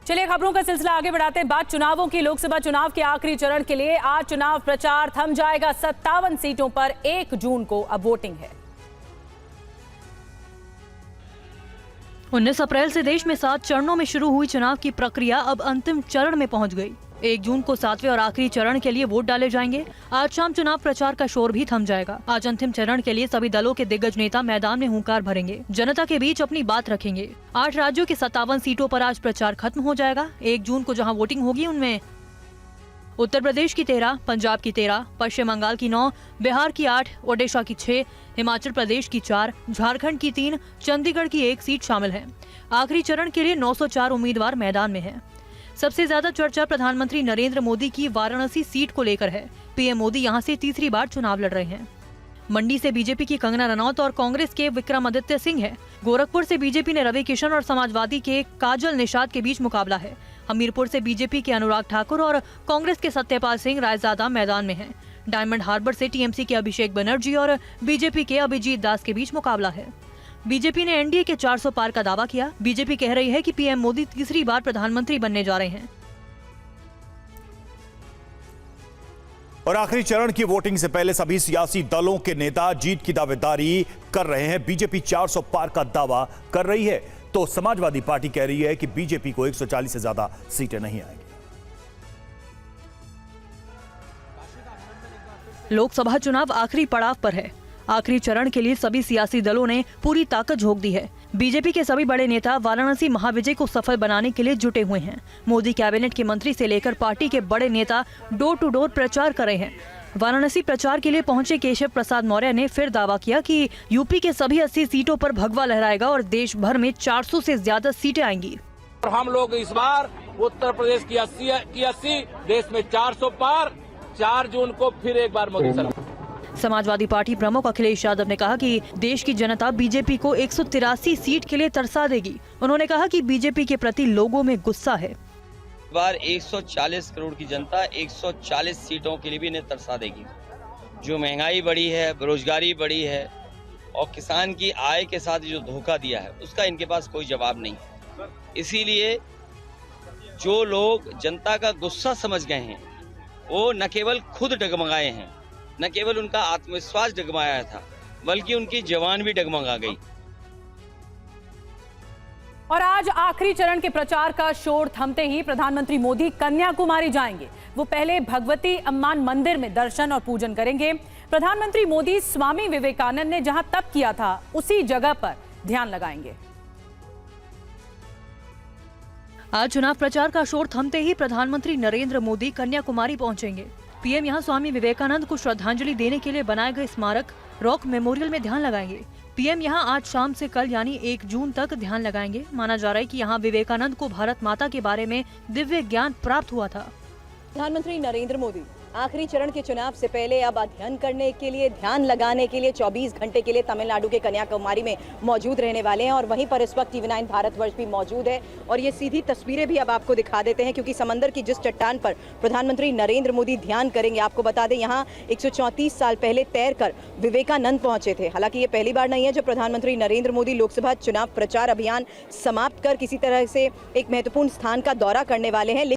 चलिए खबरों का सिलसिला आगे बढ़ाते हैं। बात चुनावों की। लोकसभा चुनाव के आखिरी चरण के लिए आज चुनाव प्रचार थम जाएगा। 57 सीटों पर 1 जून को अब वोटिंग है। 19 अप्रैल से देश में 7 चरणों में शुरू हुई चुनाव की प्रक्रिया अब अंतिम चरण में पहुंच गई। 1 जून को 7वें और आखिरी चरण के लिए वोट डाले जाएंगे। आज शाम चुनाव प्रचार का शोर भी थम जाएगा। आज अंतिम चरण के लिए सभी दलों के दिग्गज नेता मैदान में हुंकार भरेंगे, जनता के बीच अपनी बात रखेंगे। 8 राज्यों की 57 सीटों पर आज प्रचार खत्म हो जाएगा। 1 जून को जहां वोटिंग होगी उनमें उत्तर प्रदेश की 13, पंजाब की 13, पश्चिम बंगाल की 9, बिहार की 8, ओडिशा की 6, हिमाचल प्रदेश की 4, झारखंड की 3, चंडीगढ़ की 1 सीट शामिल है। आखिरी चरण के लिए 904 उम्मीदवार मैदान में हैं। सबसे ज्यादा चर्चा प्रधानमंत्री नरेंद्र मोदी की वाराणसी सीट को लेकर है। पीएम मोदी यहां से तीसरी बार चुनाव लड़ रहे हैं। मंडी से बीजेपी की कंगना रनौत और कांग्रेस के विक्रमादित्य सिंह है। गोरखपुर से बीजेपी ने रवि किशन और समाजवादी के काजल निषाद के बीच मुकाबला है। हमीरपुर से बीजेपी के अनुराग ठाकुर और कांग्रेस के सत्यपाल सिंह रायजादा मैदान में हैं। डायमंड हार्बर से टीएमसी के अभिषेक बनर्जी और बीजेपी के अभिजीत दास के बीच मुकाबला है। बीजेपी ने एनडीए के 400 पार का दावा किया। बीजेपी कह रही है कि पीएम मोदी तीसरी बार प्रधानमंत्री बनने जा रहे हैं। और आखिरी चरण की वोटिंग से पहले सभी सियासी दलों के नेता जीत की दावेदारी कर रहे हैं। बीजेपी 400 पार का दावा कर रही है तो समाजवादी पार्टी कह रही है कि बीजेपी को 140 से ज्यादा सीटें नहीं आएंगी। लोकसभा चुनाव आखिरी पड़ाव पर है। आखिरी चरण के लिए सभी सियासी दलों ने पूरी ताकत झोंक दी है। बीजेपी के सभी बड़े नेता वाराणसी महाविजय को सफल बनाने के लिए जुटे हुए हैं। मोदी कैबिनेट के मंत्री से लेकर पार्टी के बड़े नेता डोर टू डोर प्रचार कर रहे हैं। वाराणसी प्रचार के लिए पहुंचे केशव प्रसाद मौर्य ने फिर दावा किया कि यूपी के सभी 80 सीटों पर भगवा लहराएगा और देश भर में 400 से ज्यादा सीटें आएंगी। और हम लोग इस बार उत्तर प्रदेश की 80, देश में 400 पार, 4 जून को फिर एक बार मोदी सरकार। समाजवादी पार्टी प्रमुख अखिलेश यादव ने कहा कि देश की जनता बीजेपी को 183 सीट के लिए तरसा देगी। उन्होंने कहा कि बीजेपी के प्रति लोगों में गुस्सा है। इस बार 140 करोड़ की जनता 140 सीटों के लिए भी इन्हें तरसा देगी। जो महंगाई बढ़ी है, बेरोजगारी बढ़ी है और किसान की आय के साथ जो धोखा दिया है उसका इनके पास कोई जवाब नहीं। इसीलिए जो लोग जनता का गुस्सा समझ गए हैं वो न केवल खुद डगमगाए हैं, न केवल उनका आत्मविश्वास डगमगाया था बल्कि उनकी जवान भी डगमगा गई। और आज आखिरी चरण के प्रचार का शोर थमते ही प्रधानमंत्री मोदी कन्याकुमारी जाएंगे। वो पहले भगवती अम्मान मंदिर में दर्शन और पूजन करेंगे। प्रधानमंत्री मोदी स्वामी विवेकानंद ने जहां तप किया था उसी जगह पर ध्यान लगाएंगे। आज चुनाव प्रचार का शोर थमते ही प्रधानमंत्री नरेंद्र मोदी कन्याकुमारी पहुंचेंगे। पीएम यहां स्वामी विवेकानंद को श्रद्धांजलि देने के लिए बनाए गए स्मारक रॉक मेमोरियल में ध्यान लगाएंगे। पीएम यहां आज शाम से कल यानी 1 जून तक ध्यान लगाएंगे। माना जा रहा है कि यहां विवेकानंद को भारत माता के बारे में दिव्य ज्ञान प्राप्त हुआ था। प्रधानमंत्री नरेंद्र मोदी आखिरी चरण के चुनाव से पहले अब अध्ययन करने के लिए, ध्यान लगाने के लिए 24 घंटे के लिए तमिलनाडु के कन्याकुमारी में मौजूद रहने वाले हैं। और वहीं पर इस वक्त TV9 भारतवर्ष भी मौजूद है और ये सीधी तस्वीरें भी अब आपको दिखा देते हैं क्योंकि समंदर की जिस चट्टान पर प्रधानमंत्री नरेंद्र मोदी ध्यान करेंगे, आपको बता दें यहाँ 134 साल पहले तैरकर विवेकानंद पहुंचे थे। हालांकि ये पहली बार नहीं है जब प्रधानमंत्री नरेंद्र मोदी लोकसभा चुनाव प्रचार अभियान समाप्त कर किसी तरह से एक महत्वपूर्ण स्थान का दौरा करने वाले हैं।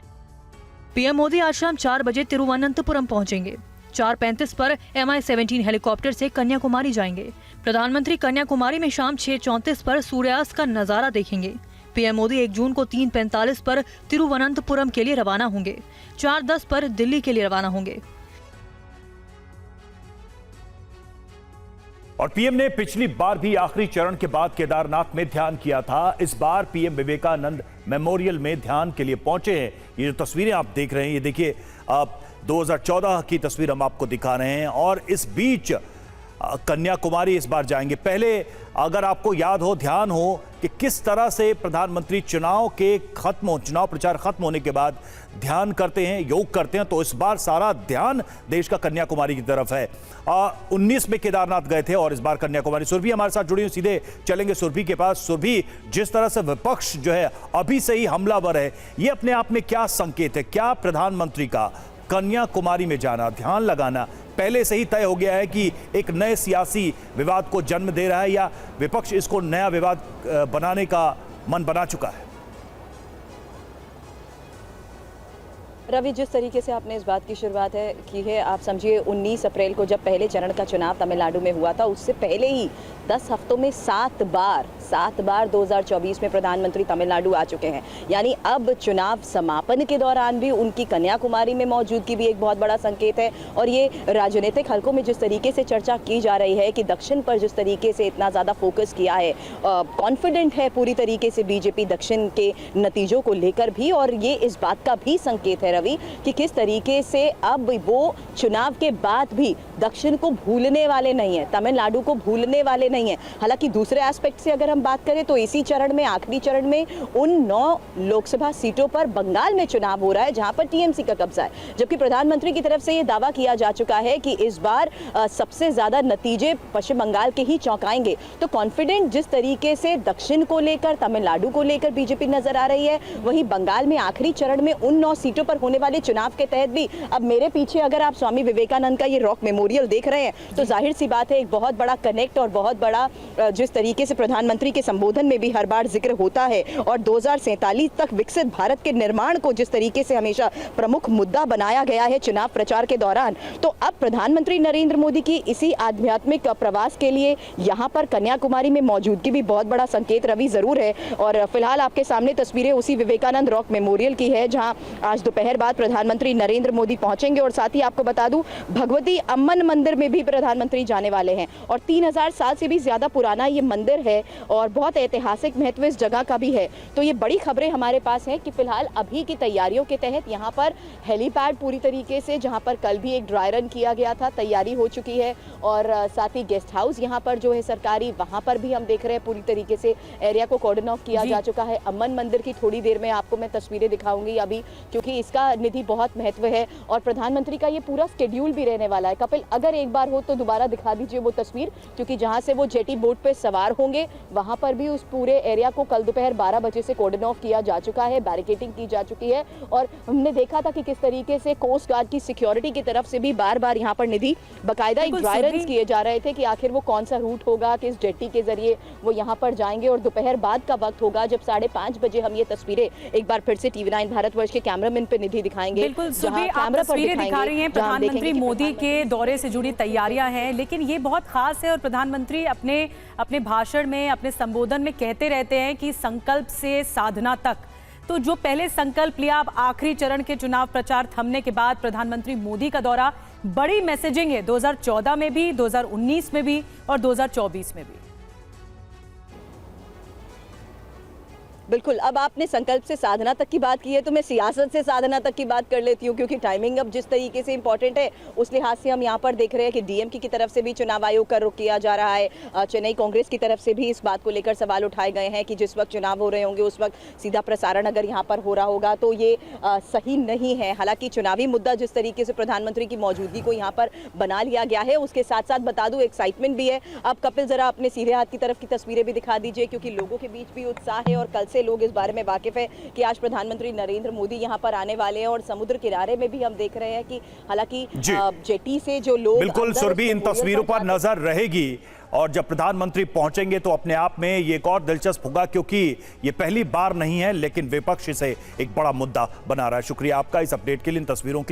पीएम मोदी आज शाम 4 बजे तिरुवनंतपुरम पहुंचेंगे। 4:35 पर MI-17 हेलीकॉप्टर से कन्याकुमारी जाएंगे। प्रधानमंत्री कन्याकुमारी में शाम 6:34 पर सूर्यास्त का नजारा देखेंगे। पीएम मोदी 1 जून को 3:45 पर तिरुवनंतपुरम के लिए रवाना होंगे। 4:10 पर दिल्ली के लिए रवाना होंगे। और पीएम ने पिछली बार भी आखिरी चरण के बाद केदारनाथ में ध्यान किया था। इस बार पीएम विवेकानंद मेमोरियल में ध्यान के लिए पहुंचे हैं। ये जो तस्वीरें आप देख रहे हैं, ये देखिए आप 2014 की तस्वीर हम आपको दिखा रहे हैं। और इस बीच कन्याकुमारी इस बार जाएंगे। पहले अगर आपको याद हो, ध्यान हो कि किस तरह से प्रधानमंत्री चुनाव प्रचार खत्म होने के बाद ध्यान करते हैं, योग करते हैं, तो इस बार सारा ध्यान देश का कन्याकुमारी की तरफ है। 19 में केदारनाथ गए थे और इस बार कन्याकुमारी। सुरभि हमारे साथ जुड़ी हुई, सीधे चलेंगे सुरभि के पास। सुरभि, जिस तरह से विपक्ष जो है अभी से ही हमलावर है, ये अपने आप में क्या संकेत है? क्या प्रधानमंत्री का कन्याकुमारी में जाना, ध्यान लगाना पहले से ही तय हो गया है कि एक नए सियासी विवाद को जन्म दे रहा है, या विपक्ष इसको नया विवाद बनाने का मन बना चुका है? रवि, जिस तरीके से आपने इस बात की शुरुआत की है, आप समझिए 19 अप्रैल को जब पहले चरण का चुनाव तमिलनाडु में हुआ था, उससे पहले ही 10 हफ्तों में 7 बार 2024 में प्रधानमंत्री तमिलनाडु आ चुके हैं। यानी अब चुनाव समापन के दौरान भी उनकी कन्याकुमारी में मौजूदगी भी एक बहुत बड़ा संकेत है। और ये राजनीतिक हलकों में जिस तरीके से चर्चा की जा रही है कि दक्षिण पर जिस तरीके से इतना ज़्यादा फोकस किया है, कॉन्फिडेंट है पूरी तरीके से बीजेपी दक्षिण के नतीजों को लेकर भी, और ये इस बात का भी संकेत है रवि कि किस तरीके से अब वो चुनाव के बाद भी दक्षिण को भूलने वाले नहीं है, तमिलनाडु को भूलने वाले नहीं है। हालांकि दूसरे एस्पेक्ट से अगर हम बात करें तो इसी चरण में, आखिरी चरण में, उन 9 लोकसभा सीटों पर बंगाल में चुनाव हो रहा है जहां पर टीएमसी का कब्जा है, जबकि प्रधानमंत्री की तरफ से यह दावा किया जा चुका है कि इस बार सबसे ज्यादा नतीजे पश्चिम बंगाल के ही चौंकाएंगे। तो कॉन्फिडेंट जिस तरीके से दक्षिण को लेकर, तमिलनाडु को लेकर बीजेपी नजर आ रही है, वहीं बंगाल में आखिरी चरण में उन 9 सीटों पर होने वाले चुनाव के तहत भी, अब मेरे पीछे अगर आप स्वामी विवेकानंद का ये रॉक मेमोरियल देख रहे हैं तो जाहिर सी बात है एक बहुत बड़ा कनेक्ट और बहुत बड़ा जिस तरीके से प्रधानमंत्री के संबोधन में भी हर बार जिक्र होता है, और 2047 तक विकसित भारत के निर्माण को जिस तरीके से हमेशा प्रमुख मुद्दा बनाया गया है चुनाव प्रचार के दौरान, तो अब प्रधानमंत्री नरेंद्र मोदी की इसी आध्यात्मिक प्रवास के लिए यहाँ पर कन्याकुमारी में मौजूदगी भी बहुत बड़ा संकेत रवि जरूर है। और फिलहाल आपके सामने तस्वीरें उसी विवेकानंद रॉक मेमोरियल की है जहां आज दोपहर बाद प्रधानमंत्री नरेंद्र मोदी पहुंचेंगे। और साथ ही आपको बता दूं, भगवती अम्मन मंदिर में भी प्रधानमंत्री जाने वाले हैं, और 3000 साल से भी ज्यादा पुराना ये मंदिर है और बहुत ऐतिहासिक महत्व इस जगह का भी है। तो ये बड़ी खबरें हमारे पास हैं कि फिलहाल अभी की तैयारियों के तहत यहाँ पर हेलीपैड पूरी तरीके से, जहाँ पर कल भी एक ड्राई रन किया गया था, तैयारी हो चुकी है। और साथ ही गेस्ट हाउस यहाँ पर जो है सरकारी, वहाँ पर भी हम देख रहे हैं पूरी तरीके से एरिया को कॉर्डन ऑफ किया जा चुका है। अम्मन मंदिर की थोड़ी देर में आपको मैं तस्वीरें दिखाऊंगी अभी, क्योंकि इसका निधि बहुत महत्व है और प्रधानमंत्री का ये पूरा शेड्यूल भी रहने वाला है। कपिल, अगर एक बार हो तो दोबारा दिखा दीजिए वो तस्वीर, क्योंकि जहाँ से वो जेटी बोट पे सवार होंगे वहाँ पर भी उस पूरे एरिया को कल दोपहर 12 बजे से कॉर्डन ऑफ किया जा चुका है, बैरिकेडिंग की जा चुकी है। और हमने देखा था कि किस तरीके से कोस्ट गार्ड की सिक्योरिटी की तरफ से भी बार बार यहाँ पर निधि बाकायदा एक ड्राई रन किए जा रहे थे कि आखिर वो कौन सा रूट होगा, किस जेटी के जरिए वो यहाँ पर जाएंगे। और दोपहर बाद का वक्त होगा जब 5:30 बजे हम ये तस्वीरें एक बार फिर से TV9 भारतवर्ष के कैमरामैन पे निधि दिखाएंगे। बिल्कुल सुबह आप तस्वीरें दिखा रही हैं, प्रधानमंत्री मोदी के दौरे से जुड़ी तैयारियां हैं, लेकिन ये बहुत खास है और प्रधानमंत्री अपने भाषण में, अपने संबोधन में कहते रहते हैं कि संकल्प से साधना तक। तो जो पहले संकल्प लिया, अब आखिरी चरण के चुनाव प्रचार थमने के बाद प्रधानमंत्री मोदी का दौरा, बड़ी मैसेजिंग है 2014 में भी, 2019 में भी और 2024 में भी। बिल्कुल, अब आपने संकल्प से साधना तक की बात की है तो मैं सियासत से साधना तक की बात कर लेती हूँ, क्योंकि टाइमिंग अब जिस तरीके से इंपॉर्टेंट है उस लिहाज से हम यहाँ पर देख रहे हैं कि डीएमके की तरफ से भी चुनाव आयोग का रुख किया जा रहा है। चेन्नई कांग्रेस की तरफ से भी इस बात को लेकर सवाल उठाए गए हैं कि जिस वक्त चुनाव हो रहे होंगे उस वक्त सीधा प्रसारण अगर यहाँ पर हो रहा होगा तो ये सही नहीं है। हालांकि चुनावी मुद्दा जिस तरीके से प्रधानमंत्री की मौजूदगी को यहाँ पर बना लिया गया है, उसके साथ साथ बता दूं एक्साइटमेंट भी है। अब कपिल जरा अपने सीधे हाथ की तरफ की तस्वीरें भी दिखा दीजिए, क्योंकि लोगों के बीच भी उत्साह है और कल से लोग इस बारे में वाकिफ है कि आज प्रधानमंत्री नरेंद्र मोदी यहाँ पर आने वाले हैं। और समुद्र किनारे में भी हम देख रहे हैं कि हालांकि जेटी से जो लोग, बिल्कुल सुरभि, इन तस्वीरों पर नजर रहेगी और जब प्रधानमंत्री पहुंचेंगे तो अपने आप में ये एक और दिलचस्प होगा, क्योंकि ये पहली बार नहीं है लेकिन विपक्ष इसे एक बड़ा मुद्दा बना रहा है। शुक्रिया आपका इस अपडेट के लिए, इन तस्वीरों के लिए।